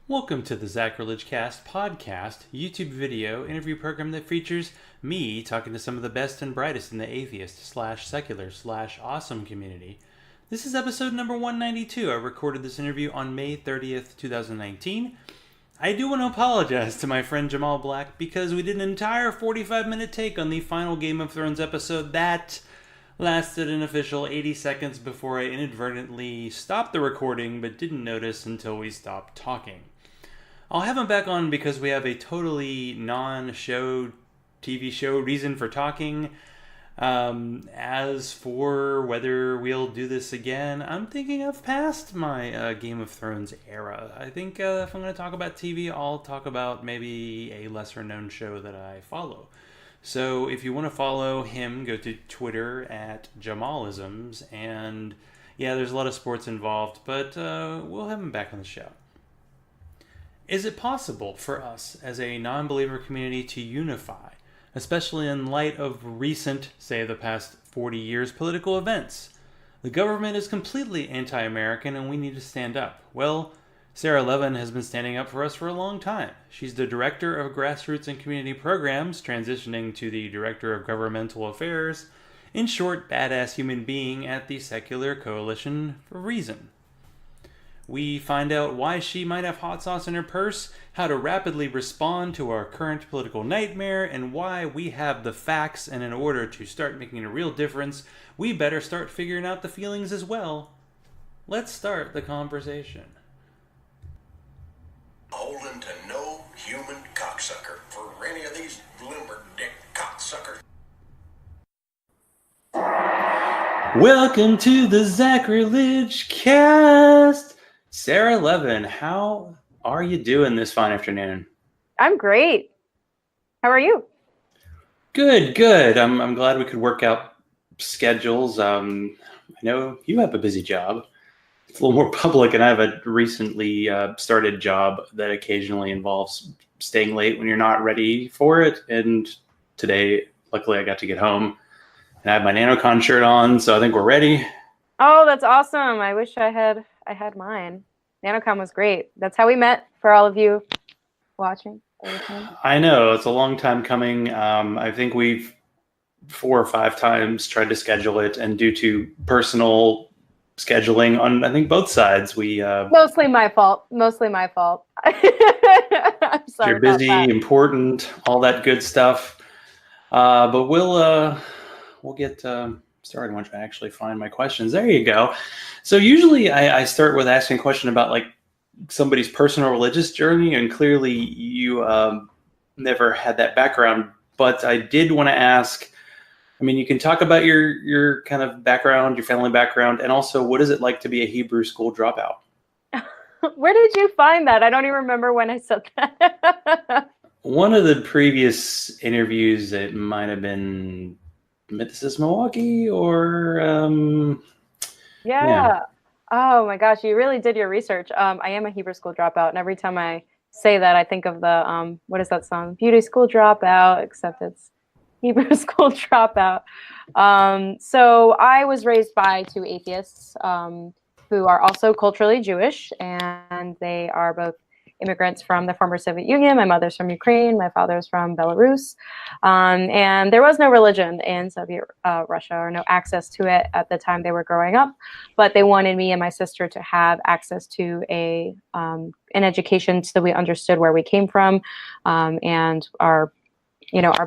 Welcome to the Zachrilege Cast podcast, YouTube video interview program that features me talking to some of the best and brightest in the atheist slash secular slash awesome community. This is episode number 192. I recorded this interview on May 30th, 2019. I do want to apologize to my friend Jamal Black because we did an entire 45-minute take on the final Game of Thrones episode that lasted an official 80 seconds before I inadvertently stopped the recording but didn't notice until we stopped talking. I'll have him back on because we have a totally non-show TV show reason for talking. As for whether we'll do this again, I'm thinking I've passed my Game of Thrones era. I think if I'm going to talk about TV, I'll talk about maybe a lesser known show that I follow. So if you want to follow him, go to Twitter at Jamalisms. And yeah, there's a lot of sports involved, but we'll have him back on the show. Is it possible for us as a non-believer community to unify, especially in light of recent, say the past 40 years, political events? The government is completely anti-American and we need to stand up. Well, Sarah Levin has been standing up for us for a long time. She's the Director of Grassroots and Community Programs, transitioning to the Director of Governmental Affairs. In short, badass human being at the Secular Coalition for Reason. We find out why she might have hot sauce in her purse, how to rapidly respond to our current political nightmare, and why we have the facts, and in order to start making a real difference, we better start figuring out the feelings as well. Let's start the conversation. Holding to no human cocksucker for any of these limberdick cocksuckers. Welcome to the Zachrilege Cast! Sarah Levin, how are you doing this fine afternoon? I'm great. How are you? Good. I'm glad we could work out schedules. I know you have a busy job. It's a little more public, and I have a recently started job that occasionally involves staying late when you're not ready for it. And today, luckily, I got to get home, and I have my NanoCon shirt on, so I think we're ready. Oh, that's awesome. I wish I had mine. NanoCon was great. That's how we met, for all of you watching. I know. It's a long time coming. I think we've 4 or 5 times tried to schedule it, and due to personal scheduling on, I think, both sides, we... Mostly my fault. I'm sorry. You're busy, important, all that good stuff. But we'll get... started once I actually find my questions. There you go. So usually I start with asking a question about like somebody's personal religious journey, and clearly you never had that background. But I did want to ask, I mean, you can talk about your kind of background, your family background, and also what is it like to be a Hebrew school dropout? Where did you find that? I don't even remember when I said that. One of the previous interviews, it might have been Mythicist Milwaukee or yeah. Oh my gosh, you really did your research. I am a Hebrew school dropout, and every time I say that, I think of the what is that song? Beauty School Dropout, except it's Hebrew School Dropout. So I was raised by 2 atheists who are also culturally Jewish, and they are both immigrants from the former Soviet Union. My mother's from Ukraine. My father's from Belarus. And there was no religion in Soviet Russia, or no access to it at the time they were growing up. But they wanted me and my sister to have access to an education so we understood where we came from and our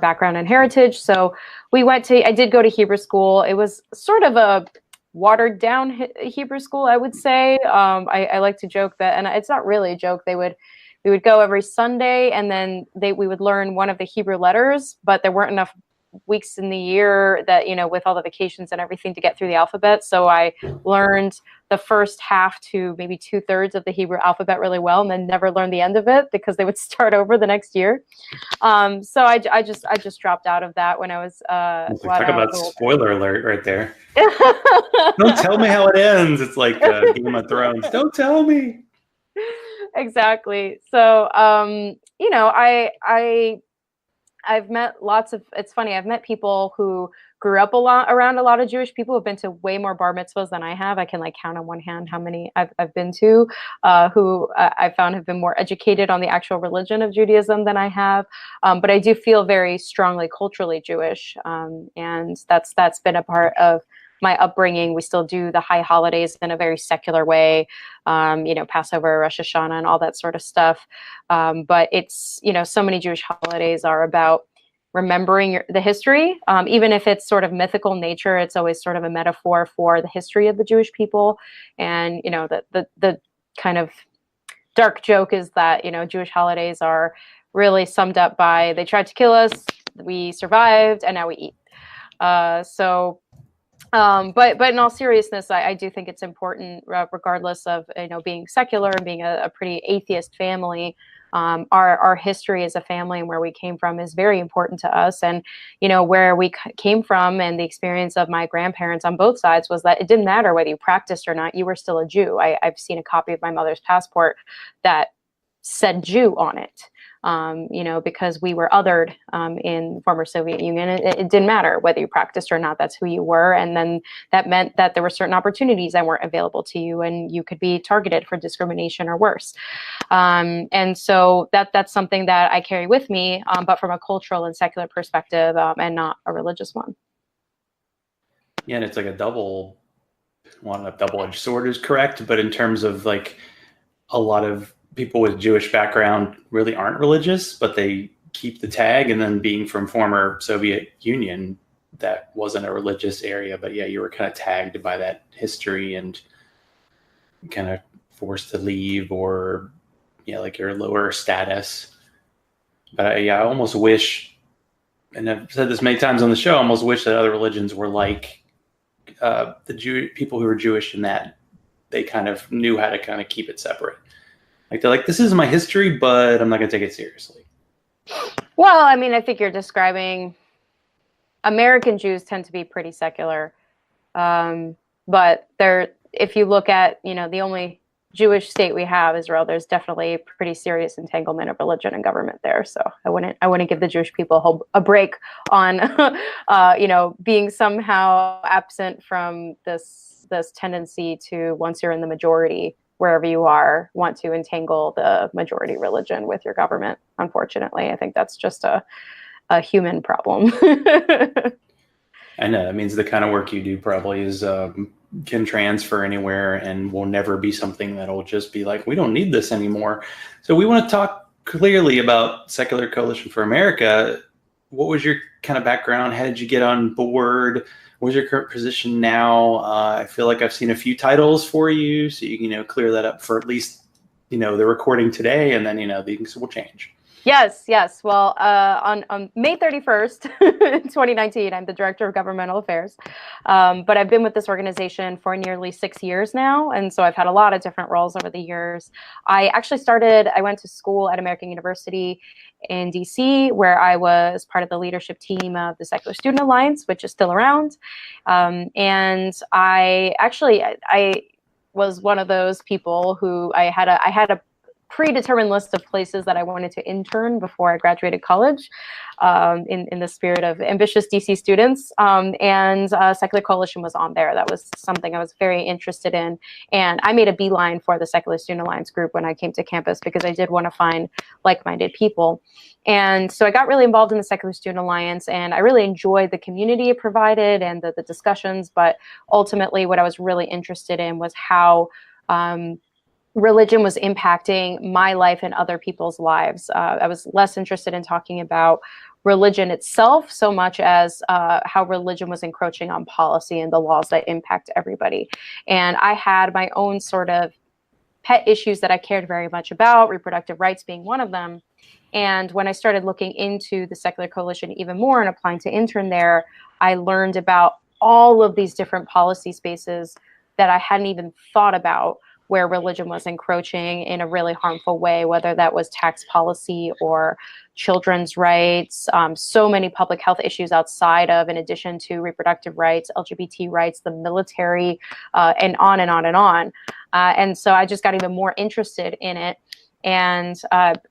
background and heritage. So I did go to Hebrew school. It was sort of a watered down Hebrew school, I would say. I like to joke that, and it's not really a joke, we would go every Sunday, and then we would learn one of the Hebrew letters, but there weren't enough weeks in the year that, with all the vacations and everything, to get through the alphabet. So I learned the first half to maybe 2/3 of the Hebrew alphabet really well, and then never learned the end of it because they would start over the next year. So I just dropped out of that when I was talk about spoiler alert right there. Don't tell me how it ends. It's like Game of Thrones. Don't tell me. Exactly. So I I've met lots of, it's funny, I've met people who grew up around a lot of Jewish people, who've been to way more bar mitzvahs than I have. I can like count on one hand how many I've been to, who I found have been more educated on the actual religion of Judaism than I have. But I do feel very strongly culturally Jewish. And that's been a part of my upbringing. We still do the high holidays in a very secular way, Passover, Rosh Hashanah, and all that sort of stuff. But it's, so many Jewish holidays are about remembering the history, even if it's sort of mythical nature. It's always sort of a metaphor for the history of the Jewish people. And, the kind of dark joke is that, Jewish holidays are really summed up by, they tried to kill us, we survived, and now we eat. But in all seriousness, I do think it's important, regardless of being secular and being a pretty atheist family. Our history as a family and where we came from is very important to us. And where we came from and the experience of my grandparents on both sides was that it didn't matter whether you practiced or not, you were still a Jew. I've seen a copy of my mother's passport that said Jew on it. Because we were othered in former Soviet Union. It didn't matter whether you practiced or not, that's who you were. And then that meant that there were certain opportunities that weren't available to you and you could be targeted for discrimination or worse. And so that's something that I carry with me, but from a cultural and secular perspective, and not a religious one. Yeah, and it's like a double-edged sword is correct, but in terms of like a lot of people with Jewish background really aren't religious, but they keep the tag. And then being from former Soviet Union, that wasn't a religious area, but yeah, you were kind of tagged by that history and kind of forced to leave, or like your lower status. But I almost wish, and I've said this many times on the show, I almost wish that other religions were like the people who were Jewish, in that they kind of knew how to kind of keep it separate. Like they're like, this is my history, but I'm not going to take it seriously. Well, I mean, I think you're describing American Jews tend to be pretty secular. But if you look at, the only Jewish state we have, Israel, there's definitely a pretty serious entanglement of religion and government there. So I wouldn't give the Jewish people a break on, being somehow absent from this tendency to, once you're in the majority, wherever you are, want to entangle the majority religion with your government. Unfortunately, I think that's just a human problem. I know that means the kind of work you do probably is can transfer anywhere and will never be something that'll just be like, we don't need this anymore. So we want to talk clearly about Secular Coalition for America. What was your kind of background? How did you get on board? What's your current position now? I feel like I've seen a few titles for you, so you can clear that up for at least the recording today, and then things will change. Yes. Well, on May 31st, 2019, I'm the Director of Governmental Affairs. But I've been with this organization for nearly 6 years now. And so I've had a lot of different roles over the years. I went to school at American University in DC, where I was part of the leadership team of the Secular Student Alliance, which is still around. And I was one of those people who I had a predetermined list of places that I wanted to intern before I graduated college, in the spirit of ambitious DC students. And Secular Coalition was on there. That was something I was very interested in. And I made a beeline for the Secular Student Alliance group when I came to campus, because I did want to find like-minded people. And so I got really involved in the Secular Student Alliance, and I really enjoyed the community it provided and the discussions. But ultimately, what I was really interested in was how religion was impacting my life and other people's lives. I was less interested in talking about religion itself so much as how religion was encroaching on policy and the laws that impact everybody. And I had my own sort of pet issues that I cared very much about, reproductive rights being one of them. And when I started looking into the Secular Coalition even more and applying to intern there, I learned about all of these different policy spaces that I hadn't even thought about, where religion was encroaching in a really harmful way, whether that was tax policy or children's rights, so many public health issues outside of, in addition to reproductive rights, LGBT rights, the military, and on and on and on. And so I just got even more interested in it. and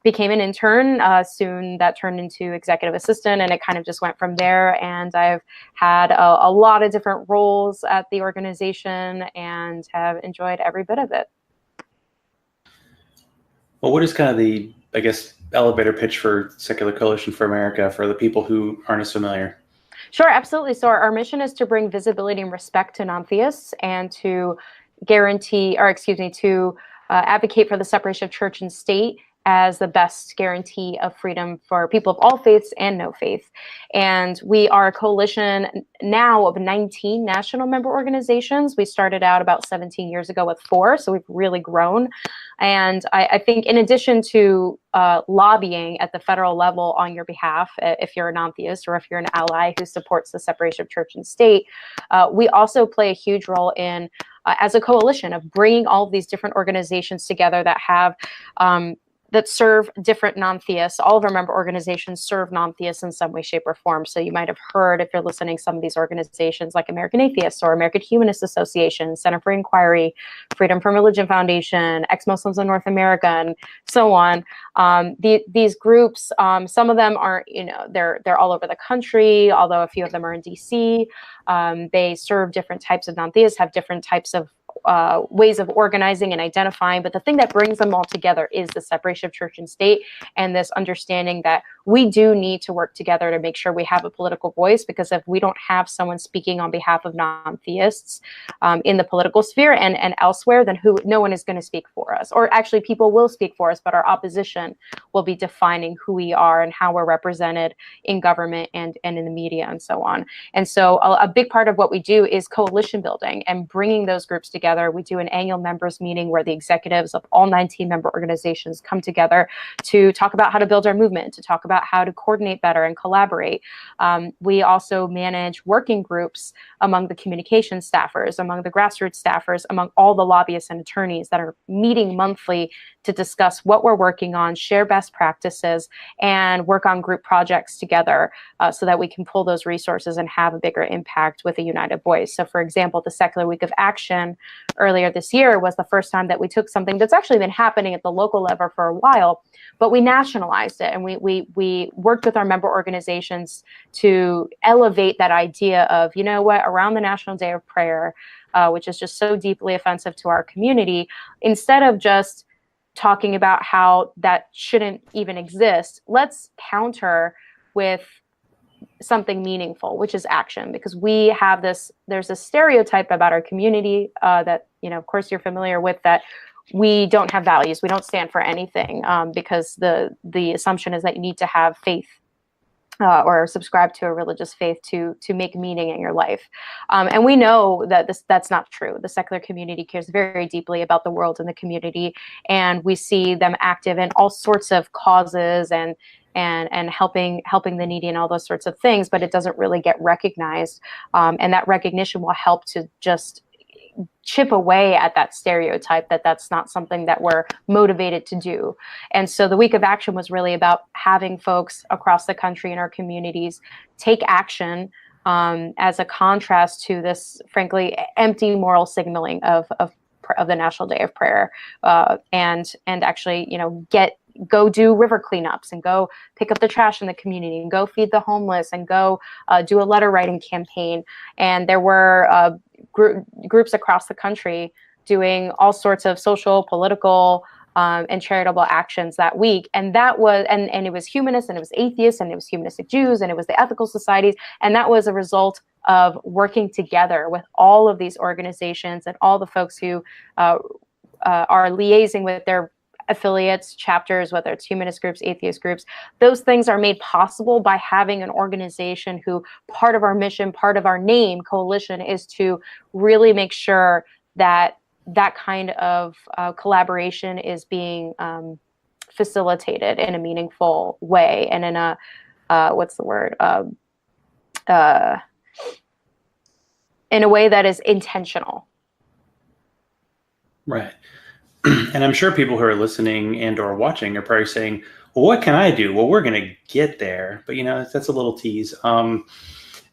became an intern. Soon that turned into executive assistant, and it kind of just went from there. And I've had a lot of different roles at the organization and have enjoyed every bit of it. Well, what is kind of the, I guess, elevator pitch for Secular Coalition for America for the people who aren't as familiar? Sure, absolutely. So our mission is to bring visibility and respect to non-theists and to advocate for the separation of church and state as the best guarantee of freedom for people of all faiths and no faith. And we are a coalition now of 19 national member organizations. We started out about 17 years ago with 4, so we've really grown. And I think in addition to lobbying at the federal level on your behalf, if you're a non-theist or if you're an ally who supports the separation of church and state, we also play a huge role in, as a coalition, of bringing all of these different organizations together that have that serve different non-theists. All of our member organizations serve non-theists in some way, shape, or form. So you might have heard, if you're listening, some of these organizations like American Atheists or American Humanist Association, Center for Inquiry, Freedom from Religion Foundation, Ex-Muslims in North America, and so on. These groups, some of them are, they're all over the country, although a few of them are in DC. They serve different types of non-theists, have different types of ways of organizing and identifying, but the thing that brings them all together is the separation of church and state, and this understanding that we do need to work together to make sure we have a political voice, because if we don't have someone speaking on behalf of non-theists in the political sphere and elsewhere, then no one is going to speak for us. Or actually, people will speak for us, but our opposition will be defining who we are and how we're represented in government and in the media and so on. And so a big part of what we do is coalition building and bringing those groups together. We do an annual members meeting where the executives of all 19 member organizations come together to talk about how to build our movement, to talk about how to coordinate better and collaborate. We also manage working groups among the communication staffers, among the grassroots staffers, among all the lobbyists and attorneys that are meeting monthly to discuss what we're working on, share best practices, and work on group projects together so that we can pull those resources and have a bigger impact with a united voice. So for example, the Secular Week of Action earlier this year was the first time that we took something that's actually been happening at the local level for a while, but we nationalized it, and we worked with our member organizations to elevate that idea of, you know what, around the National Day of Prayer, which is just so deeply offensive to our community, instead of just talking about how that shouldn't even exist, let's counter with something meaningful, which is action, because we have there's a stereotype about our community that, of course you're familiar with, that we don't have values, we don't stand for anything, because the assumption is that you need to have faith or subscribe to a religious faith to make meaning in your life. And we know that that's not true. The secular community cares very deeply about the world and the community, and we see them active in all sorts of causes and helping the needy and all those sorts of things, but it doesn't really get recognized. And that recognition will help to just chip away at that stereotype that that's not something that we're motivated to do. And so the Week of Action was really about having folks across the country in our communities take action as a contrast to this, frankly, empty moral signaling of the National Day of Prayer, and actually, go do river cleanups and go pick up the trash in the community and go feed the homeless and go do a letter writing campaign. And there were groups across the country doing all sorts of social, political, and charitable actions that week. And that was, and it was humanists, and it was atheists, and it was humanistic Jews, and it was the ethical societies. And that was a result of working together with all of these organizations and all the folks who are liaising with their affiliates, chapters, whether it's humanist groups, atheist groups. Those things are made possible by having an organization who, part of our mission, part of our name, coalition, is to really make sure that that kind of collaboration is being facilitated in a meaningful way and in a, in a way that is intentional. Right. And I'm sure people who are listening and or watching are probably saying, well, what can I do? Well, we're going to get there. But, that's a little tease. Now,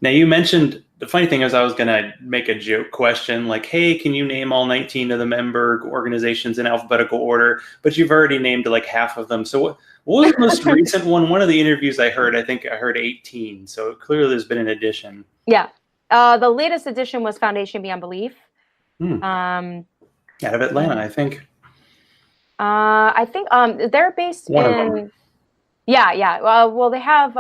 you mentioned the funny thing is I was going to make a joke question like, hey, can you name all 19 of the member organizations in alphabetical order? But you've already named like half of them. So what was the most recent one? One of the interviews I heard, I think I heard 18. So clearly there's been an addition. Yeah. The latest edition was Foundation Beyond Belief. Out of Atlanta, I think. I think they're based in. Yeah. Well, they have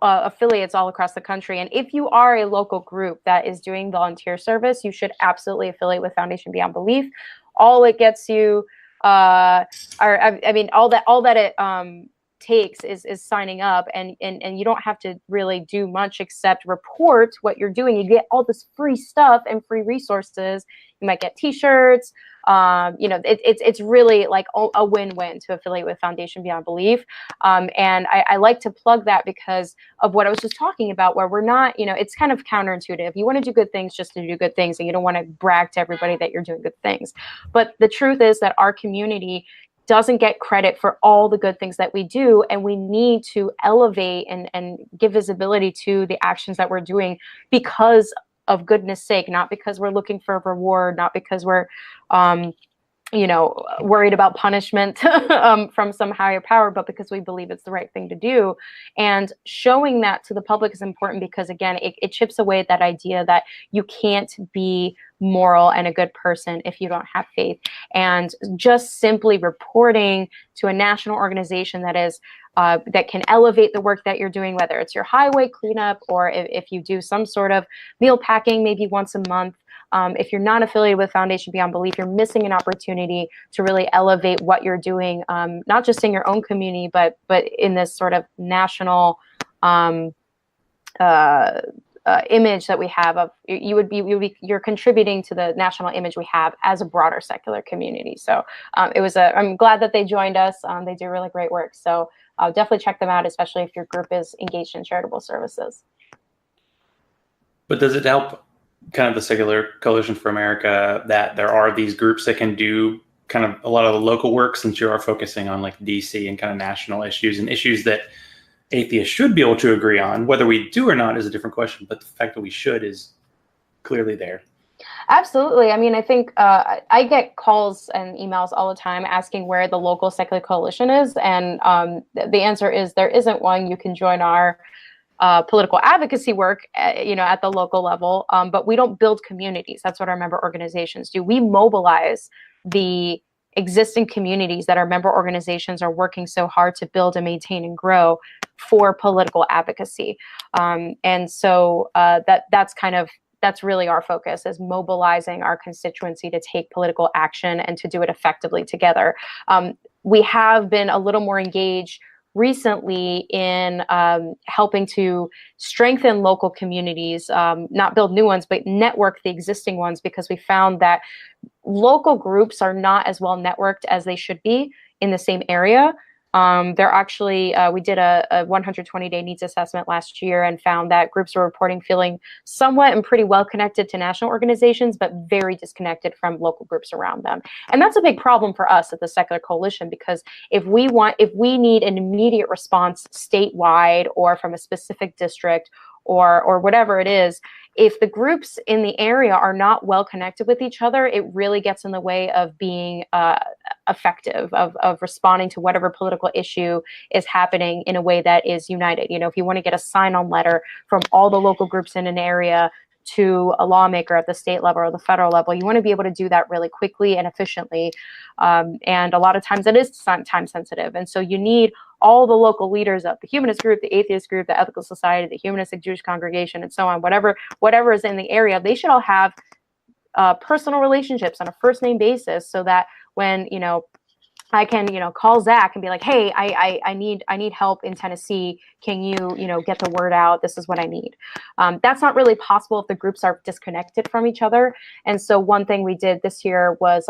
affiliates all across the country, and if you are a local group that is doing volunteer service, you should absolutely affiliate with Foundation Beyond Belief. All it gets you, all that it takes is signing up, and you don't have to really do much except report what you're doing. You get all this free stuff and free resources. You might get T-shirts. It's really like a win-win to affiliate with Foundation Beyond Belief. And I like to plug that because of what I was just talking about, where we're not, it's kind of counterintuitive. You want to do good things just to do good things, and you don't want to brag to everybody that you're doing good things. But the truth is that our community doesn't get credit for all the good things that we do, and we need to elevate and give visibility to the actions that we're doing because of goodness sake, not because we're looking for a reward, not because we're worried about punishment from some higher power, but because we believe it's the right thing to do. And showing that to the public is important because, again, it chips away at that idea that you can't be moral and a good person if you don't have faith. And just simply reporting to a national organization that is that can elevate the work that you're doing, whether it's your highway cleanup or if you do some sort of meal packing maybe once a month. If you're not affiliated with Foundation Beyond Belief, you're missing an opportunity to really elevate what you're doing, not just in your own community, but in this sort of national image that we have of you're contributing to the national image we have as a broader secular community. So I'm glad that they joined us. They do really great work. So definitely check them out, especially if your group is engaged in charitable services. But does it help kind of the Secular Coalition for America that there are these groups that can do kind of a lot of the local work, since you are focusing on like DC and kind of national issues and issues that atheists should be able to agree on? Whether we do or not is a different question, but the fact that we should is clearly there. Absolutely. I mean, I think I get calls and emails all the time asking where the local Secular Coalition is. And the answer is there isn't one. You can join our political advocacy work, at the local level, but we don't build communities. That's what our member organizations do. We mobilize the existing communities that our member organizations are working so hard to build and maintain and grow for political advocacy. And so that's really our focus, is mobilizing our constituency to take political action and to do it effectively together. We have been a little more engaged recently in helping to strengthen local communities, not build new ones, but network the existing ones, because we found that local groups are not as well networked as they should be in the same area. They're actually, we did a 120-day needs assessment last year and found that groups were reporting feeling somewhat and pretty well connected to national organizations, but very disconnected from local groups around them. And that's a big problem for us at the Secular Coalition, because if we need an immediate response statewide or from a specific district or whatever it is, if the groups in the area are not well connected with each other, it really gets in the way of being effective, of responding to whatever political issue is happening in a way that is united. If you want to get a sign-on letter from all the local groups in an area to a lawmaker at the state level or the federal level, you want to be able to do that really quickly and efficiently. And a lot of times it is time sensitive. And so you need all the local leaders of the humanist group, the atheist group, the ethical society, the humanistic Jewish congregation, and so on, whatever is in the area, they should all have personal relationships on a first name basis, so that when, I can, call Zach and be like, hey, I need help in Tennessee. Can you, get the word out? This is what I need. That's not really possible if the groups are disconnected from each other. And so one thing we did this year was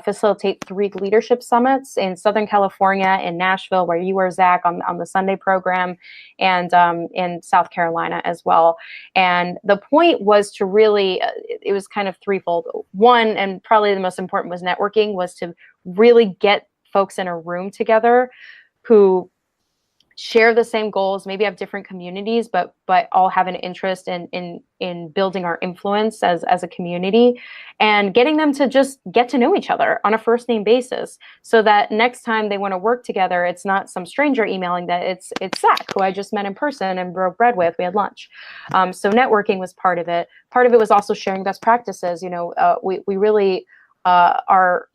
facilitate 3 leadership summits in Southern California, in Nashville, where you were, Zach, on the Sunday program, and in South Carolina as well. And the point was to really, it was kind of threefold. One, and probably the most important, was networking, was to really get folks in a room together who share the same goals, maybe have different communities, but all have an interest in building our influence as a community, and getting them to just get to know each other on a first name basis, so that next time they want to work together, it's not some stranger emailing that it's Zach, who I just met in person and broke bread with. We had lunch. So networking was part of it. Part of it was also sharing best practices. We really are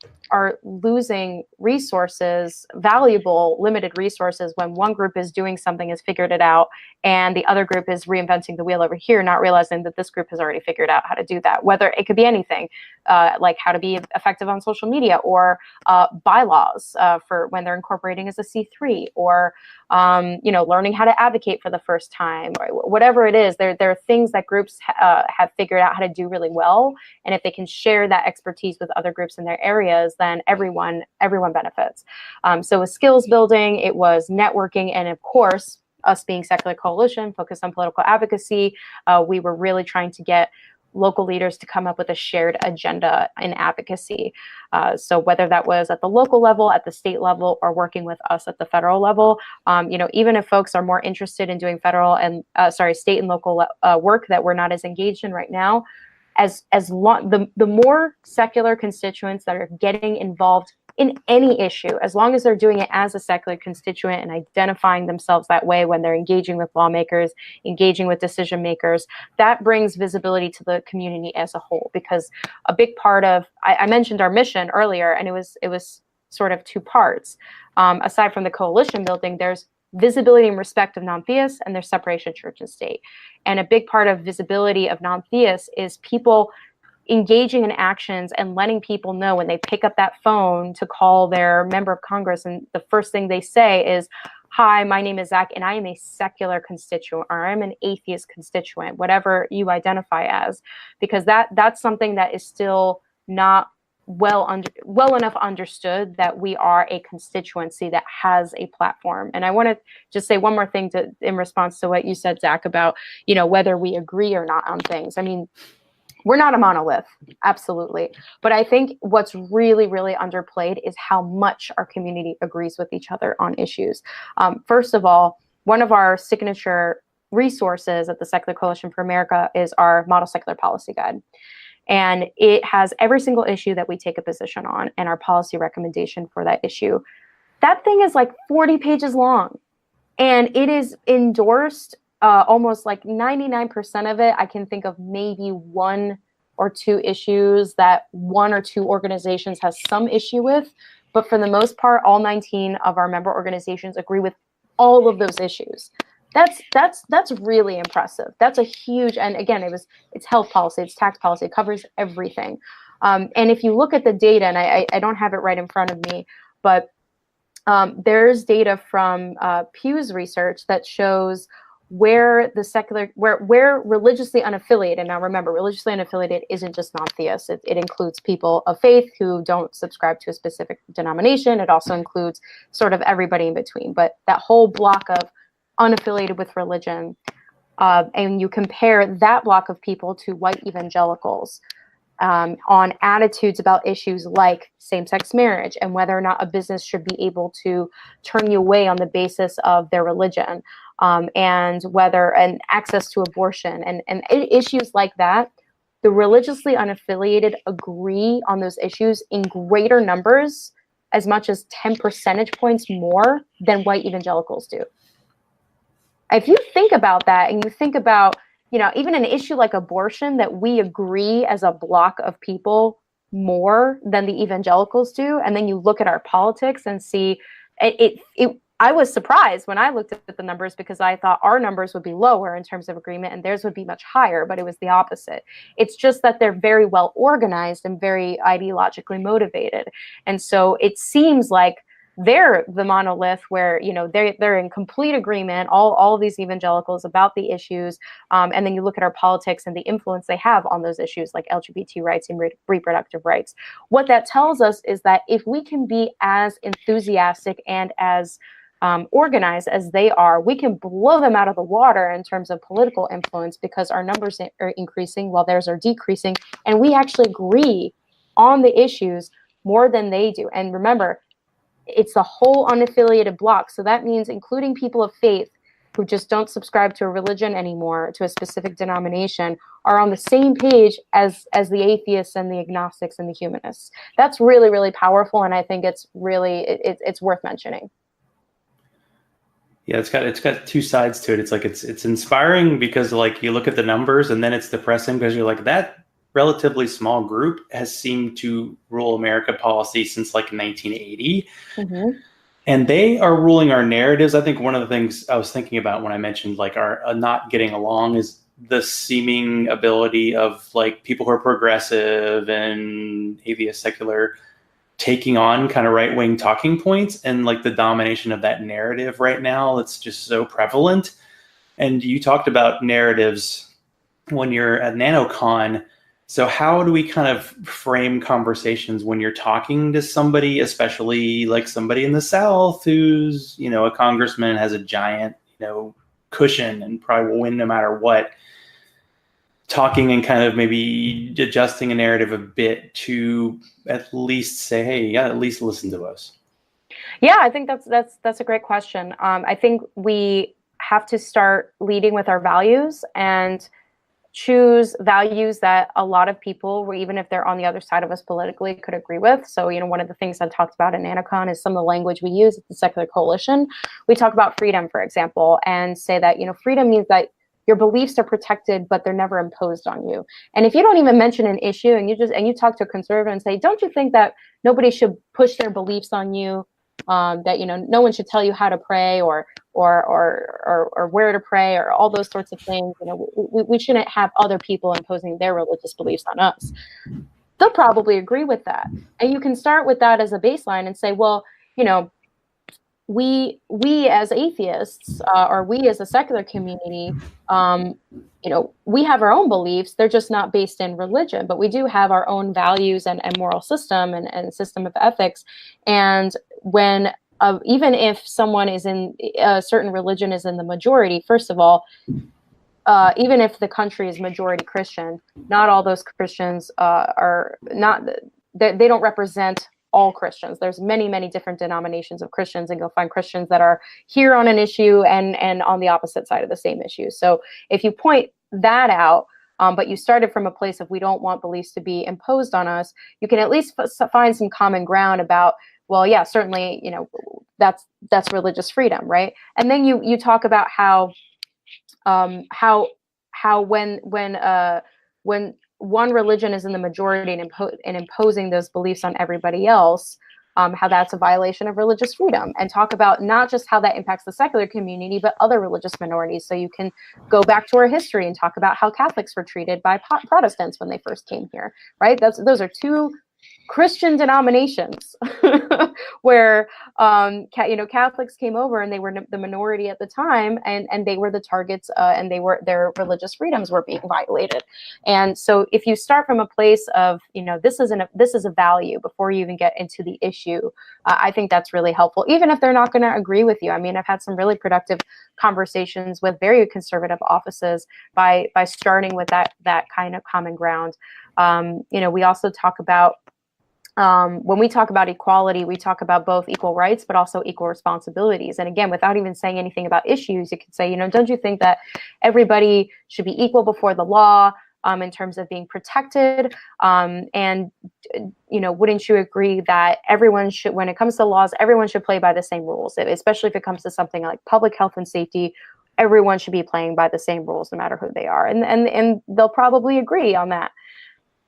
losing resources, valuable, limited resources, when one group is doing something, has figured it out, and the other group is reinventing the wheel over here, not realizing that this group has already figured out how to do that. Whether it could be anything, like how to be effective on social media, or bylaws for when they're incorporating as a C3, or learning how to advocate for the first time, or whatever it is. There are things that groups have figured out how to do really well, and if they can share that expertise with other groups in their areas, then everyone benefits. So it was skills building, it was networking, and of course, us being Secular Coalition focused on political advocacy, we were really trying to get local leaders to come up with a shared agenda in advocacy. So whether that was at the local level, at the state level, or working with us at the federal level, even if folks are more interested in doing federal and state and local work that we're not as engaged in right now, the more secular constituents that are getting involved in any issue, as long as they're doing it as a secular constituent and identifying themselves that way when they're engaging with lawmakers, engaging with decision makers, that brings visibility to the community as a whole. Because a big part of, I mentioned our mission earlier, and it was sort of two parts. Aside from the coalition building, there's visibility and respect of non-theists, and there's separation of church and state. And a big part of visibility of non-theists is people engaging in actions and letting people know when they pick up that phone to call their member of Congress, and the first thing they say is, "Hi, my name is Zach, and I am a secular constituent," or "I'm an atheist constituent," whatever you identify as, because that's something that is still not well enough understood, that we are a constituency that has a platform. And I want to just say one more thing in response to what you said, Zach, about whether we agree or not on things. I mean, we're not a monolith, absolutely. But I think what's really, really underplayed is how much our community agrees with each other on issues. First of all, one of our signature resources at the Secular Coalition for America is our Model Secular Policy Guide. And it has every single issue that we take a position on and our policy recommendation for that issue. That thing is like 40 pages long, and it is endorsed almost like 99% of it. I can think of maybe one or two issues that one or two organizations has some issue with, but for the most part, all 19 of our member organizations agree with all of those issues. That's really impressive. That's a huge, and again, it's health policy, it's tax policy, it covers everything. And if you look at the data, and I don't have it right in front of me, but there's data from Pew's research that shows where religiously unaffiliated, now remember, religiously unaffiliated isn't just non-theists, it includes people of faith who don't subscribe to a specific denomination. It also includes sort of everybody in between, but that whole block of unaffiliated with religion, and you compare that block of people to white evangelicals on attitudes about issues like same-sex marriage and whether or not a business should be able to turn you away on the basis of their religion, and access to abortion and issues like that. The religiously unaffiliated agree on those issues in greater numbers, as much as 10 percentage points more than white evangelicals do. If you think about that, and you think about, even an issue like abortion, that we agree as a block of people more than the evangelicals do, and then you look at our politics and see I was surprised when I looked at the numbers, because I thought our numbers would be lower in terms of agreement and theirs would be much higher, but it was the opposite. It's just that they're very well organized and very ideologically motivated. And so it seems like they're the monolith where, they're in complete agreement, all of these evangelicals, about the issues. And then you look at our politics and the influence they have on those issues like LGBT rights and reproductive rights. What that tells us is that if we can be as enthusiastic and as organized as they are, we can blow them out of the water in terms of political influence, because our numbers are increasing while theirs are decreasing. And we actually agree on the issues more than they do. And remember, it's the whole unaffiliated block. So that means including people of faith who just don't subscribe to a religion anymore, to a specific denomination, are on the same page as the atheists and the agnostics and the humanists. That's really, really powerful, and I think it's really it's worth mentioning. Yeah, it's got two sides to it. It's like it's inspiring because like you look at the numbers, and then it's depressing because you're like, that relatively small group has seemed to rule America policy since like 1980. Mm-hmm. And they are ruling our narratives. I think one of the things I was thinking about when I mentioned like our not getting along is the seeming ability of like people who are progressive and atheist, secular, taking on kind of right-wing talking points, and like the domination of that narrative right now. It's just so prevalent. And you talked about narratives when you're at NanoCon. So how do we kind of frame conversations when you're talking to somebody, especially like somebody in the South who's, you know, a congressman, has a giant, you know, cushion and probably will win no matter what, talking and kind of maybe adjusting a narrative a bit to at least say, hey, you gotta at least listen to us? Yeah, I think that's a great question. I think we have to start leading with our values and choose values that a lot of people, even if they're on the other side of us politically, could agree with. So, you know, one of the things I talked about in NanoCon is some of the language we use at the Secular Coalition. We talk about freedom, for example, and say that, you know, freedom means that your beliefs are protected, but they're never imposed on you. And if you don't even mention an issue and you talk to a conservative and say, don't you think that nobody should push their beliefs on you? That, you know, no one should tell you how to pray or where to pray or all those sorts of things. You know, we shouldn't have other people imposing their religious beliefs on us. They'll probably agree with that. And you can start with that as a baseline and say, well, you know, we as atheists or we as a secular community, you know, we have our own beliefs. They're just not based in religion, but we do have our own values and moral system and system of ethics. And when even if someone is in a certain religion is in the majority, first of all, even if the country is majority Christian, not all those Christians are not, they don't represent all Christians. There's many, many different denominations of Christians, and you'll find Christians that are here on an issue and on the opposite side of the same issue. So if you point that out, but you started from a place of we don't want beliefs to be imposed on us, you can at least find some common ground about, well, yeah, certainly, you know, that's religious freedom, right? And then you talk about how when one religion is in the majority and imposing those beliefs on everybody else, how that's a violation of religious freedom, and talk about not just how that impacts the secular community, but other religious minorities. So you can go back to our history and talk about how Catholics were treated by Protestants when they first came here, right? Those are two Christian denominations where you know, Catholics came over and they were the minority at the time, and they were the targets, and their religious freedoms were being violated. And so if you start from a place of, you know, this is a value before you even get into the issue, I think that's really helpful, even if they're not going to agree with you. I mean, I've had some really productive conversations with very conservative offices by starting with that kind of common ground. You know, we also talk about, when we talk about equality, we talk about both equal rights, but also equal responsibilities. And again, without even saying anything about issues, you could say, you know, don't you think that everybody should be equal before the law, in terms of being protected? And, you know, wouldn't you agree that everyone should, when it comes to laws, everyone should play by the same rules, especially if it comes to something like public health and safety? Everyone should be playing by the same rules, no matter who they are. And they'll probably agree on that.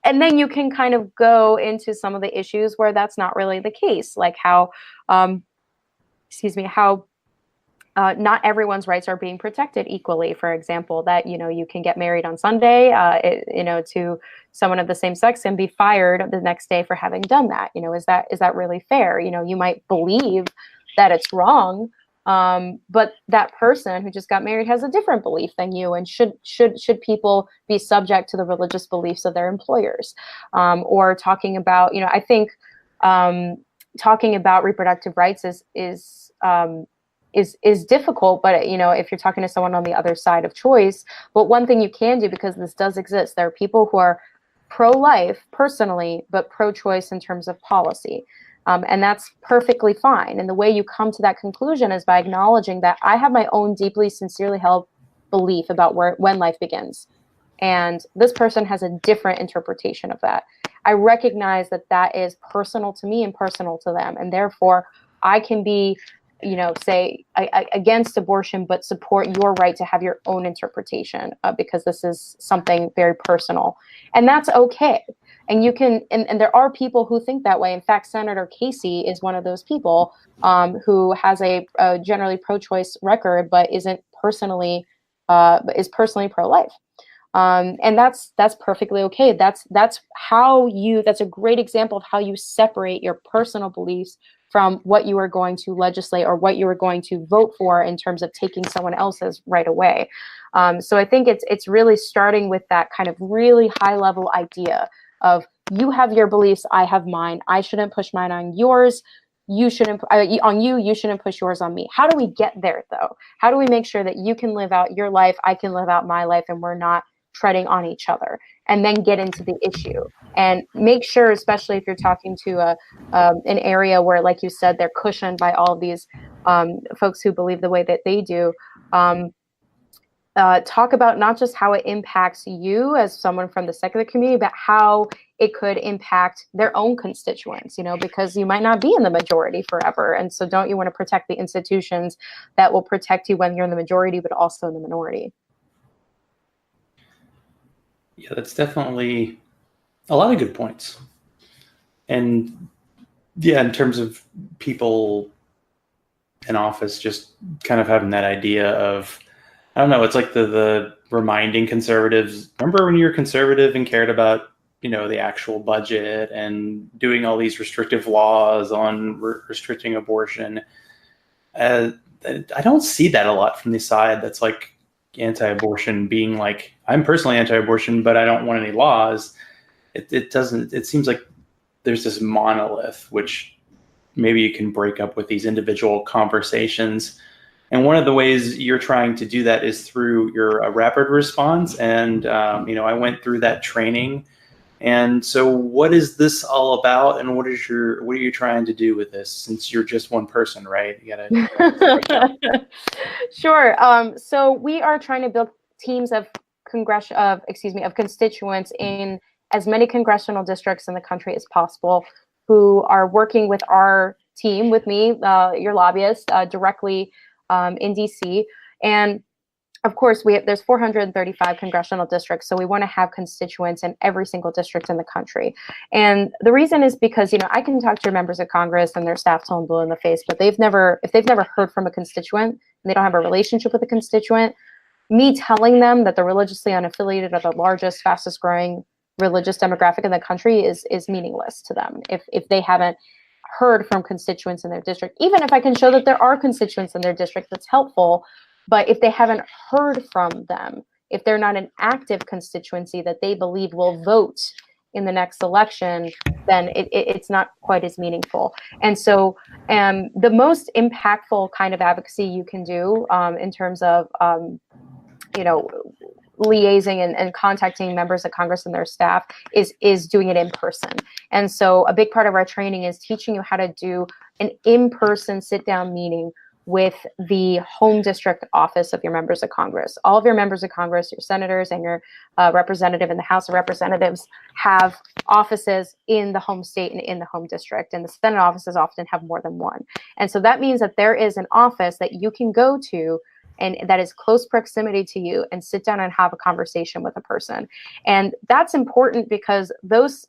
And then you can kind of go into some of the issues where that's not really the case, like how, not everyone's rights are being protected equally. For example, that, you know, you can get married on Sunday, you know, to someone of the same sex and be fired the next day for having done that. You know, is that really fair? You know, you might believe that it's wrong, but that person who just got married has a different belief than you, and should people be subject to the religious beliefs of their employers? Or talking about, you know, I think talking about reproductive rights is difficult, but, you know, if you're talking to someone on the other side of choice. But one thing you can do, because this does exist, there are people who are pro-life personally, but pro-choice in terms of policy. And that's perfectly fine. And the way you come to that conclusion is by acknowledging that I have my own deeply, sincerely held belief about when life begins. And this person has a different interpretation of that. I recognize that that is personal to me and personal to them. And therefore, I can be, say against abortion, but support your right to have your own interpretation because this is something very personal. And that's okay. And you can, and there are people who think that way. In fact, Senator Casey is one of those people who has a generally pro-choice record, but is personally pro-life. And that's perfectly okay. That's a great example of how you separate your personal beliefs from what you are going to legislate or what you are going to vote for in terms of taking someone else's right away. So I think it's really starting with that kind of really high level idea of you have your beliefs, I have mine. I shouldn't push mine on yours. You shouldn't you shouldn't push yours on me. How do we get there though? How do we make sure that you can live out your life, I can live out my life, and we're not treading on each other? And then get into the issue and make sure, especially if you're talking to an area where, like you said, they're cushioned by all of these folks who believe the way that they do. Talk about not just how it impacts you as someone from the secular community, but how it could impact their own constituents, because you might not be in the majority forever. And so don't you want to protect the institutions that will protect you when you're in the majority, but also in the minority? Yeah, that's definitely a lot of good points. And yeah, in terms of people in office, just kind of having that idea of, I don't know, it's like the reminding conservatives, remember when you were conservative and cared about, the actual budget and doing all these restrictive laws on restricting abortion. I don't see that a lot from the side that's like anti-abortion being like, I'm personally anti-abortion, but I don't want any laws. It seems like there's this monolith, which maybe you can break up with these individual conversations. And one of the ways you're trying to do that is through your rapid response. And, I went through that training. And so what is this all about? And what are you trying to do with this, since you're just one person, right? You gotta Sure. So we are trying to build teams of constituents in as many congressional districts in the country as possible, who are working with our team, with me, your lobbyist, directly in DC. And of course, there's 435 congressional districts, so we want to have constituents in every single district in the country. And the reason is because, I can talk to members of Congress and their staff till I'm blue in the face, but if they've never heard from a constituent and they don't have a relationship with a constituent, me telling them that the religiously unaffiliated are the largest, fastest growing religious demographic in the country is meaningless to them if they haven't heard from constituents in their district. Even if I can show that there are constituents in their district, that's helpful. But if they haven't heard from them, if they're not an active constituency that they believe will vote in the next election, then it's not quite as meaningful. And so the most impactful kind of advocacy you can do in terms of, liaising and contacting members of Congress and their staff is doing it in person. And so a big part of our training is teaching you how to do an in-person sit-down meeting with the home district office of your members of Congress. All of your members of Congress, your senators and your representative in the House of Representatives have offices in the home state and in the home district. And the Senate offices often have more than one. And so that means that there is an office that you can go to and that is close proximity to you and sit down and have a conversation with a person. And that's important because those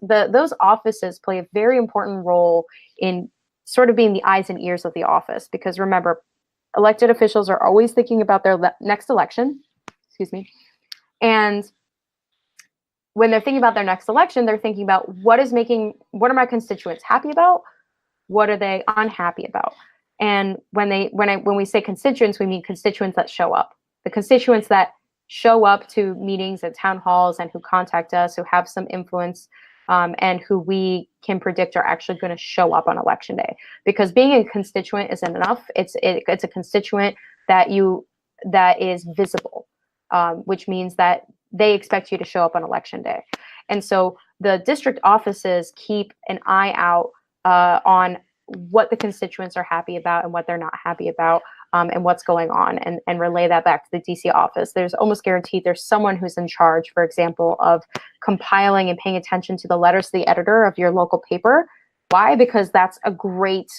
offices play a very important role in sort of being the eyes and ears of the office. Because remember, elected officials are always thinking about their next election, and when they're thinking about their next election, they're thinking about what are my constituents happy about? What are they unhappy about? And when we say constituents, we mean constituents that show up. The constituents that show up to meetings at town halls and who contact us, who have some influence, and who we can predict are actually going to show up on election day. Because being a constituent isn't enough. It's a constituent that is visible, which means that they expect you to show up on election day. And so the district offices keep an eye out on what the constituents are happy about and what they're not happy about, and what's going on, and relay that back to the DC office. There's almost guaranteed there's someone who's in charge, for example, of compiling and paying attention to the letters to the editor of your local paper. Why? Because that's a great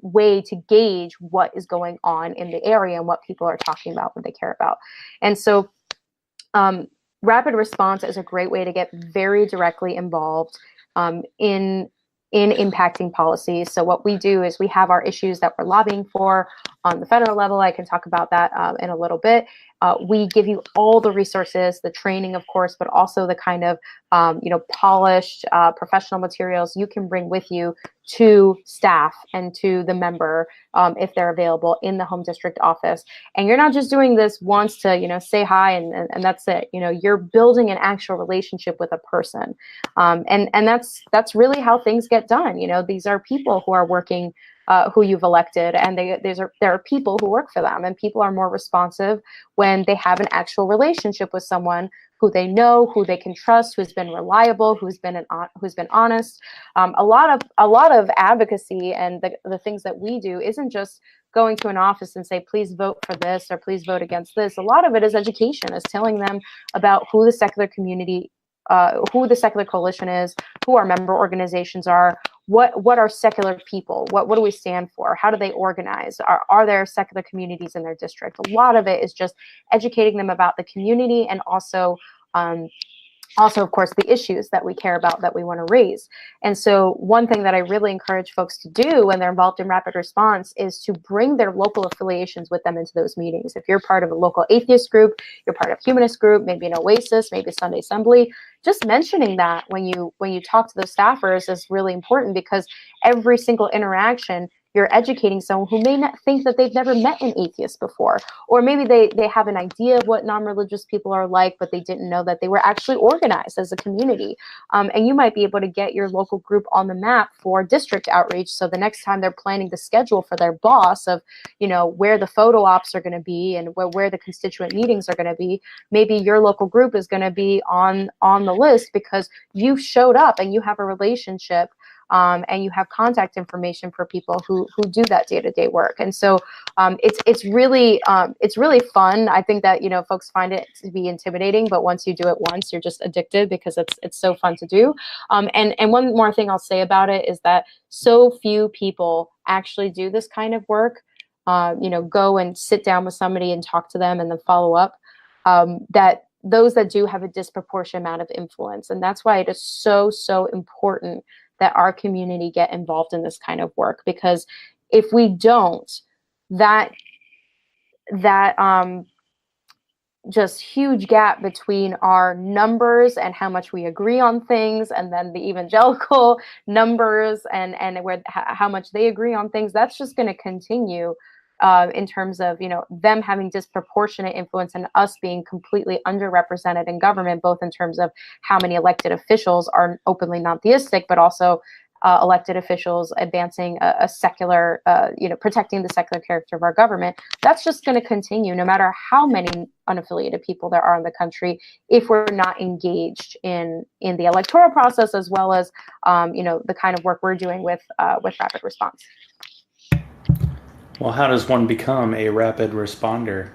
way to gauge what is going on in the area and what people are talking about, what they care about. And so rapid response is a great way to get very directly involved in impacting policies. So what we do is we have our issues that we're lobbying for on the federal level. I can talk about that in a little bit. We give you all the resources, the training, of course, but also the kind of polished professional materials you can bring with you to staff and to the member if they're available in the home district office. And you're not just doing this once to say hi and that's it. You're building an actual relationship with a person, and that's really how things get done. These are people who are working, who you've elected, and there are people who work for them, and people are more responsive when they have an actual relationship with someone who they know, who they can trust, who's been reliable, who's been honest. A lot of advocacy and the things that we do isn't just going to an office and say, please vote for this or please vote against this. A lot of it is education, is telling them about who the secular community, who the secular coalition is, who our member organizations are, what are secular people, what do we stand for, how do they organize, are there secular communities in their district. A lot of it is just educating them about the community, and also of course the issues that we care about, that we want to raise. And so one thing that I really encourage folks to do when they're involved in rapid response is to bring their local affiliations with them into those meetings. If you're part of a local atheist group, you're part of a humanist group, maybe an Oasis, maybe Sunday Assembly, just mentioning that when you talk to those staffers is really important, because every single interaction you're educating someone who may not think that they've never met an atheist before, or maybe they have an idea of what non-religious people are like, but they didn't know that they were actually organized as a community. And you might be able to get your local group on the map for district outreach. So the next time they're planning the schedule for their boss of, where the photo ops are going to be and where the constituent meetings are going to be, maybe your local group is going to be on the list because you showed up and you have a relationship. And you have contact information for people who do that day-to-day work. And so it's really fun. I think that folks find it to be intimidating, but once you do it once, you're just addicted because it's so fun to do. And one more thing I'll say about it is that so few people actually do this kind of work. Go and sit down with somebody and talk to them and then follow up. That those that do have a disproportionate amount of influence, and that's why it is so important that our community get involved in this kind of work, because if we don't, that just huge gap between our numbers and how much we agree on things, and then the evangelical numbers and how much they agree on things, that's just going to continue in terms of them having disproportionate influence and us being completely underrepresented in government, both in terms of how many elected officials are openly non-theistic, but also elected officials advancing a secular, protecting the secular character of our government. That's just going to continue no matter how many unaffiliated people there are in the country, if we're not engaged in the electoral process, as well as the kind of work we're doing with rapid response. Well, how does one become a rapid responder?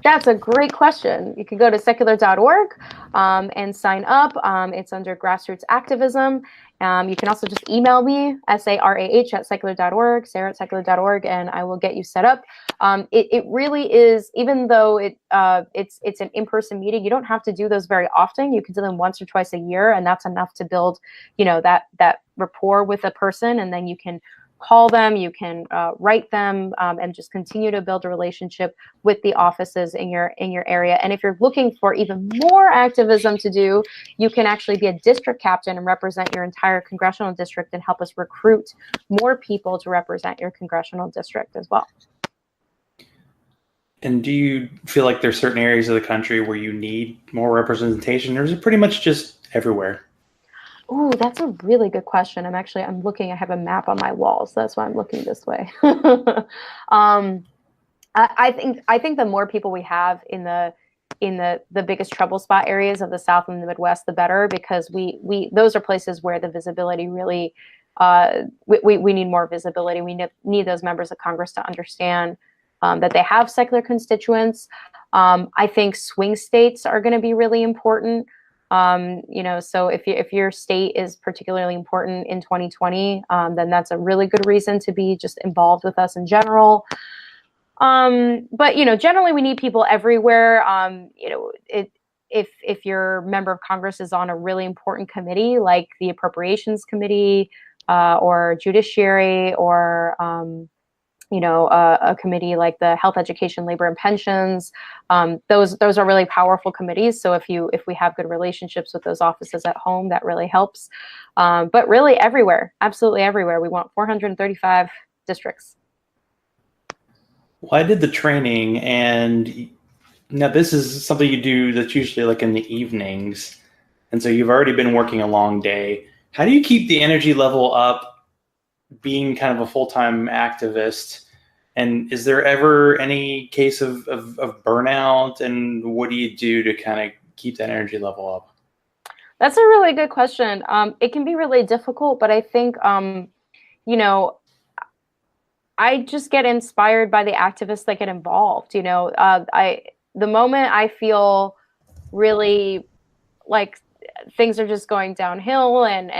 That's a great question. You can go to secular.org and sign up. It's under grassroots activism. You can also just email me, sarah@secular.org, sarah@secular.org, and I will get you set up. It really is, even though it's an in-person meeting, you don't have to do those very often. You can do them once or twice a year, and that's enough to build, that rapport with a person, and then you can call them, you can write them, and just continue to build a relationship with the offices in your area. And if you're looking for even more activism to do, you can actually be a district captain and represent your entire congressional district and help us recruit more people to represent your congressional district as well. And do you feel like there's certain areas of the country where you need more representation, or is it pretty much just everywhere? Oh, that's a really good question. I'm looking, I have a map on my wall, so that's why I'm looking this way. I think the more people we have in the biggest trouble spot areas of the South and the Midwest, the better, because we those are places where the visibility really we need more visibility. We need those members of Congress to understand that they have secular constituents. I think swing states are going to be really important. So if your state is particularly important in 2020, then that's a really good reason to be just involved with us in general. But generally we need people everywhere. If your member of Congress is on a really important committee, like the Appropriations Committee, or Judiciary, or a committee like the Health, Education, Labor, and Pensions, those are really powerful committees. So if we have good relationships with those offices at home, that really helps. But really everywhere, absolutely everywhere. We want 435 districts. Well, I did the training, and now this is something you do that's usually like in the evenings. And so you've already been working a long day. How do you keep the energy level up being kind of a full-time activist? And is there ever any case of burnout? And what do you do to kind of keep that energy level up? That's a really good question. It can be really difficult, but I think, I just get inspired by the activists that get involved. The moment I feel really like things are just going downhill and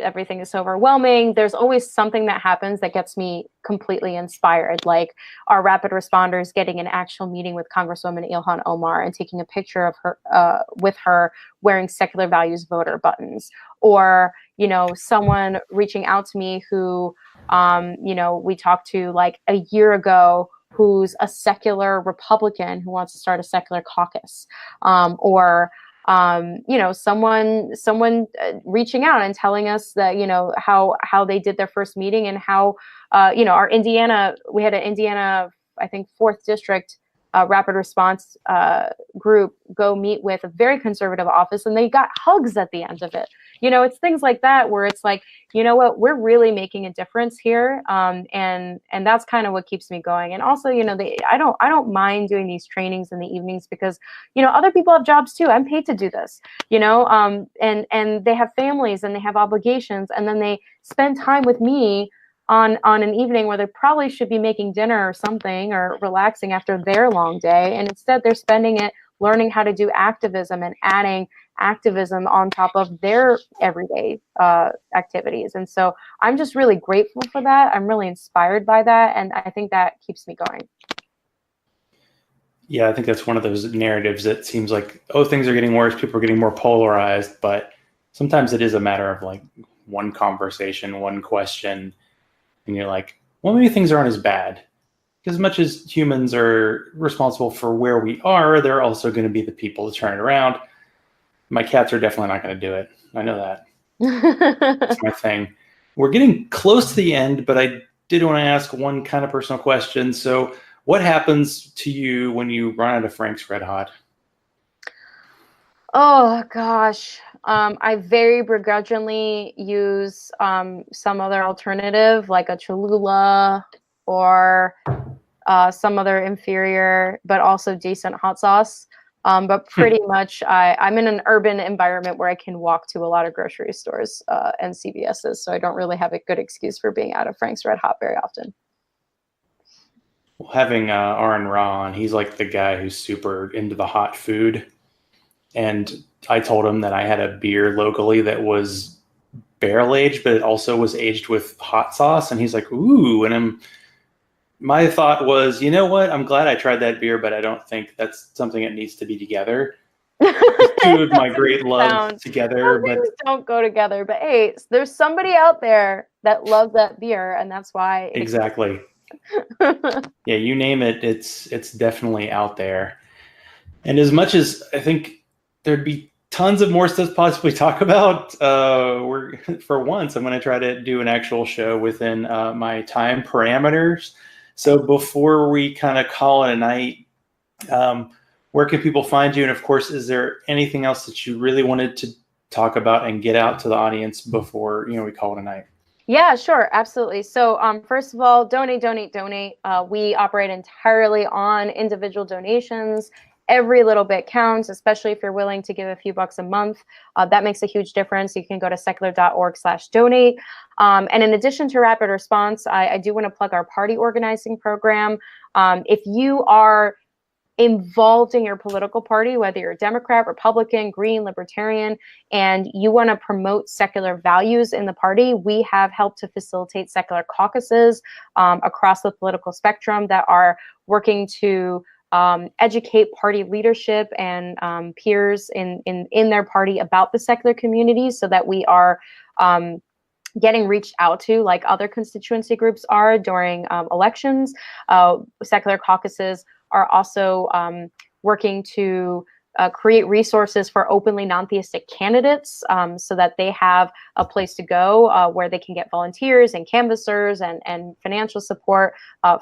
everything is so overwhelming, there's always something that happens that gets me completely inspired. Like our rapid responders getting an actual meeting with Congresswoman Ilhan Omar and taking a picture of her with her wearing secular values voter buttons, or someone reaching out to me who we talked to like a year ago, who's a secular Republican who wants to start a secular caucus, or someone reaching out and telling us that, how they did their first meeting, and how, our Indiana, we had an Indiana, I think 4th district rapid response group go meet with a very conservative office, and they got hugs at the end of it. It's things like that where it's like, what, we're really making a difference here. And that's kind of what keeps me going. And also, I don't mind doing these trainings in the evenings because, other people have jobs too. I'm paid to do this, and they have families and they have obligations, and then they spend time with me on an evening where they probably should be making dinner or something, or relaxing after their long day. And instead they're spending it learning how to do activism and adding activism on top of their everyday activities. And so I'm just really grateful for that. I'm really inspired by that. And I think that keeps me going. Yeah, I think that's one of those narratives that seems like, oh, things are getting worse, people are getting more polarized, but sometimes it is a matter of like one conversation, one question, and you're like, well, maybe things aren't as bad. Because as much as humans are responsible for where we are, they're also going to be the people to turn it around. My cats are definitely not going to do it. I know that. That's my thing. We're getting close to the end, but I did want to ask one kind of personal question. So what happens to you when you run out of Frank's Red Hot? Oh, gosh. I very begrudgingly use some other alternative, like a Cholula or some other inferior, but also decent hot sauce. But pretty much I'm in an urban environment where I can walk to a lot of grocery stores and CVS's. So I don't really have a good excuse for being out of Frank's Red Hot very often. Well, having Aaron Ra on, he's like the guy who's super into the hot food. And I told him that I had a beer locally that was barrel aged, but it also was aged with hot sauce. And he's like, ooh. And my thought was, you know what? I'm glad I tried that beer, but I don't think that's something that needs to be together. Two of my great loves together, but don't go together. But hey, there's somebody out there that loves that beer, and that's why. Exactly. Yeah, you name it, it's definitely out there. And as much as I think there'd be tons of more stuff to possibly talk about, for once, I'm going to try to do an actual show within my time parameters. So before we kind of call it a night, where can people find you? And of course, is there anything else that you really wanted to talk about and get out to the audience before, we call it a night? Yeah, sure. Absolutely. So first of all, donate. We operate entirely on individual donations. every little bit counts, especially if you're willing to give a few bucks a month. That makes a huge difference. You can go to secular.org/donate. And in addition to rapid response, I do want to plug our party organizing program. If you are involved in your political party, whether you're a Democrat, Republican, Green, Libertarian, and you want to promote secular values in the party, we have helped to facilitate secular caucuses across the political spectrum that are working to educate party leadership and peers in their party about the secular communities, so that we are getting reached out to like other constituency groups are during elections. Secular caucuses are also working to create resources for openly non-theistic candidates, so that they have a place to go where they can get volunteers and canvassers and financial support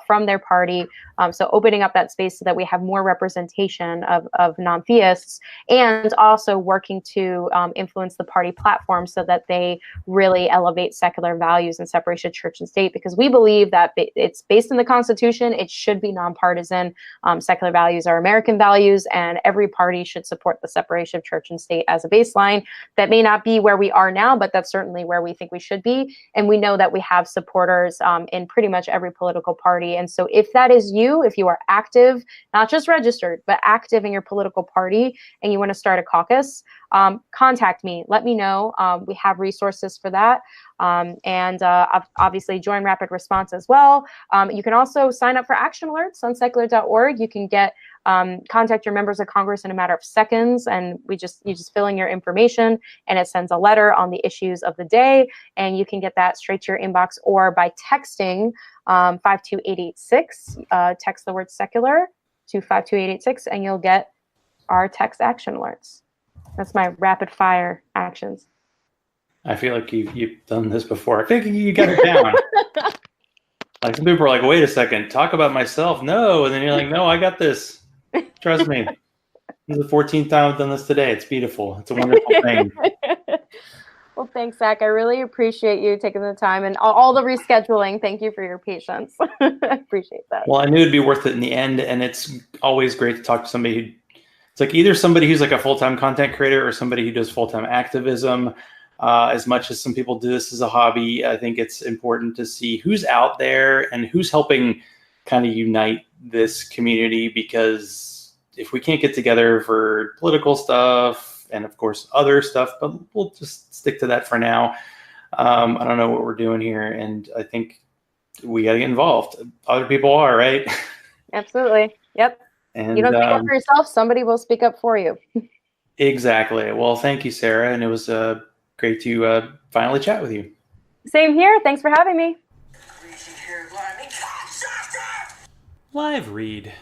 from their party. So opening up that space so that we have more representation of non-theists, and also working to influence the party platform so that they really elevate secular values and separation of church and state, because we believe that it's based in the Constitution. It should be nonpartisan. Secular values are American values, and every party should support the separation of church and state as a baseline. That may not be where we are now, but that's certainly where we think we should be. And we know that we have supporters in pretty much every political party. And so if that is you, if you are active, not just registered, but active in your political party, and you want to start a caucus, contact me. Let me know. We have resources for that. And obviously join Rapid Response as well. You can also sign up for action alerts on secular.org. You can get contact your members of Congress in a matter of seconds, and you just fill in your information, and it sends a letter on the issues of the day, and you can get that straight to your inbox, or by texting 52886. Text the word secular to 52886, and you'll get our text action alerts. That's my rapid fire actions. I feel like you've done this before. I think you got it down. Like some people are like, wait a second, talk about myself. No. And then you're like, no, I got this. Trust me. This is the 14th time I've done this today. It's beautiful. It's a wonderful thing. Well, thanks, Zach. I really appreciate you taking the time and all the rescheduling. Thank you for your patience. I appreciate that. Well, I knew it'd be worth it in the end. And it's always great to talk to somebody who, it's like either somebody who's like a full-time content creator or somebody who does full-time activism. As much as some people do this as a hobby, I think it's important to see who's out there and who's helping kind of unite this community, because if we can't get together for political stuff and of course other stuff, but we'll just stick to that for now. I don't know what we're doing here, and I think we got to get involved. Other people are, right? Absolutely. Yep. And you don't speak up for yourself, somebody will speak up for you. Exactly. Well, thank you, Sarah, and it was great to finally chat with you. Same here. Thanks for having me. Live read.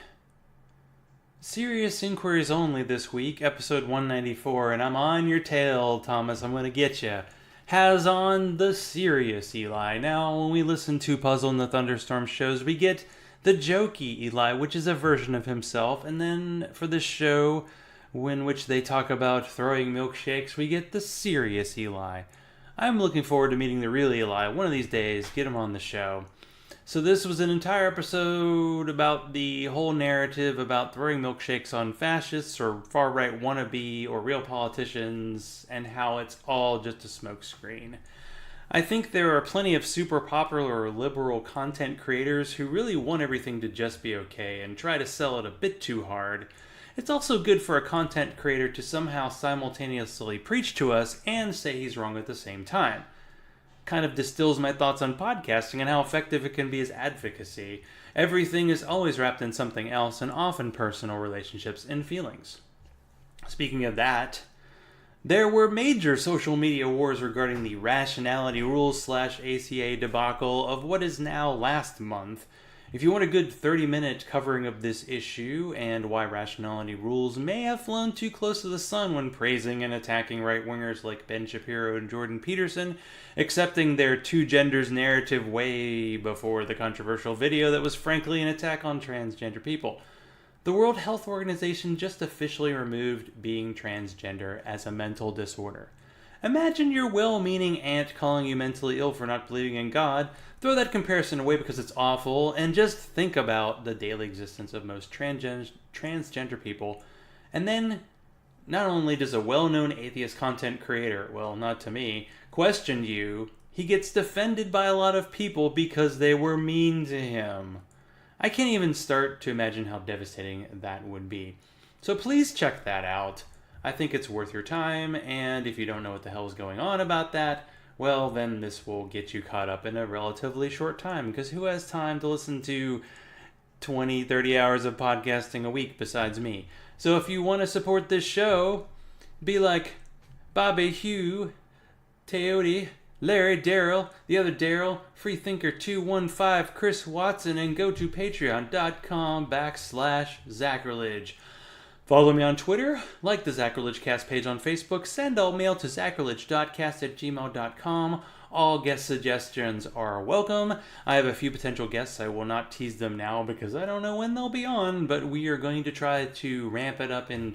Serious Inquiries Only this week, episode 194, and I'm on your tail, Thomas. I'm going to get you. Has on the serious Eli. Now, when we listen to Puzzle in the Thunderstorm shows, we get the jokey Eli, which is a version of himself, and then for this show, in which they talk about throwing milkshakes, we get the serious Eli. I'm looking forward to meeting the real Eli. One of these days, get him on the show. So this was an entire episode about the whole narrative about throwing milkshakes on fascists or far-right wannabe or real politicians, and how it's all just a smokescreen. I think there are plenty of super popular or liberal content creators who really want everything to just be okay and try to sell it a bit too hard. It's also good for a content creator to somehow simultaneously preach to us and say he's wrong at the same time. Kind of distills my thoughts on podcasting and how effective it can be as advocacy. Everything is always wrapped in something else, and often personal relationships and feelings. Speaking of that, there were major social media wars regarding the Rationality Rules / ACA debacle of what is now last month. If you want a good 30-minute covering of this issue and why Rationality Rules may have flown too close to the sun when praising and attacking right-wingers like Ben Shapiro and Jordan Peterson, accepting their two genders narrative way before the controversial video that was frankly an attack on transgender people, the World Health Organization just officially removed being transgender as a mental disorder. Imagine your well-meaning aunt calling you mentally ill for not believing in God. Throw that comparison away because it's awful, and just think about the daily existence of most transgender people And then, not only does a well-known atheist content creator, well, not to me, question you, he gets defended by a lot of people because they were mean to him. I can't even start to imagine how devastating that would be. So please check that out. I think it's worth your time, and if you don't know what the hell is going on about that, well, then this will get you caught up in a relatively short time, because who has time to listen to 20, 30 hours of podcasting a week besides me? So if you want to support this show, be like Bobby, Hugh, Teody, Larry, Daryl, the other Daryl, Freethinker215, Chris Watson, and go to patreon.com/Zachrilege. Follow me on Twitter, like the Zachrilege Cast page on Facebook, send all mail to zachrilege.cast@gmail.com. All guest suggestions are welcome. I have a few potential guests. I will not tease them now because I don't know when they'll be on, but we are going to try to ramp it up in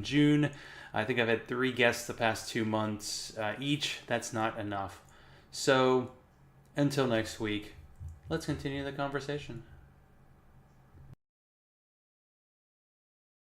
June. I think I've had 3 guests the past 2 months each. That's not enough. So, until next week, let's continue the conversation.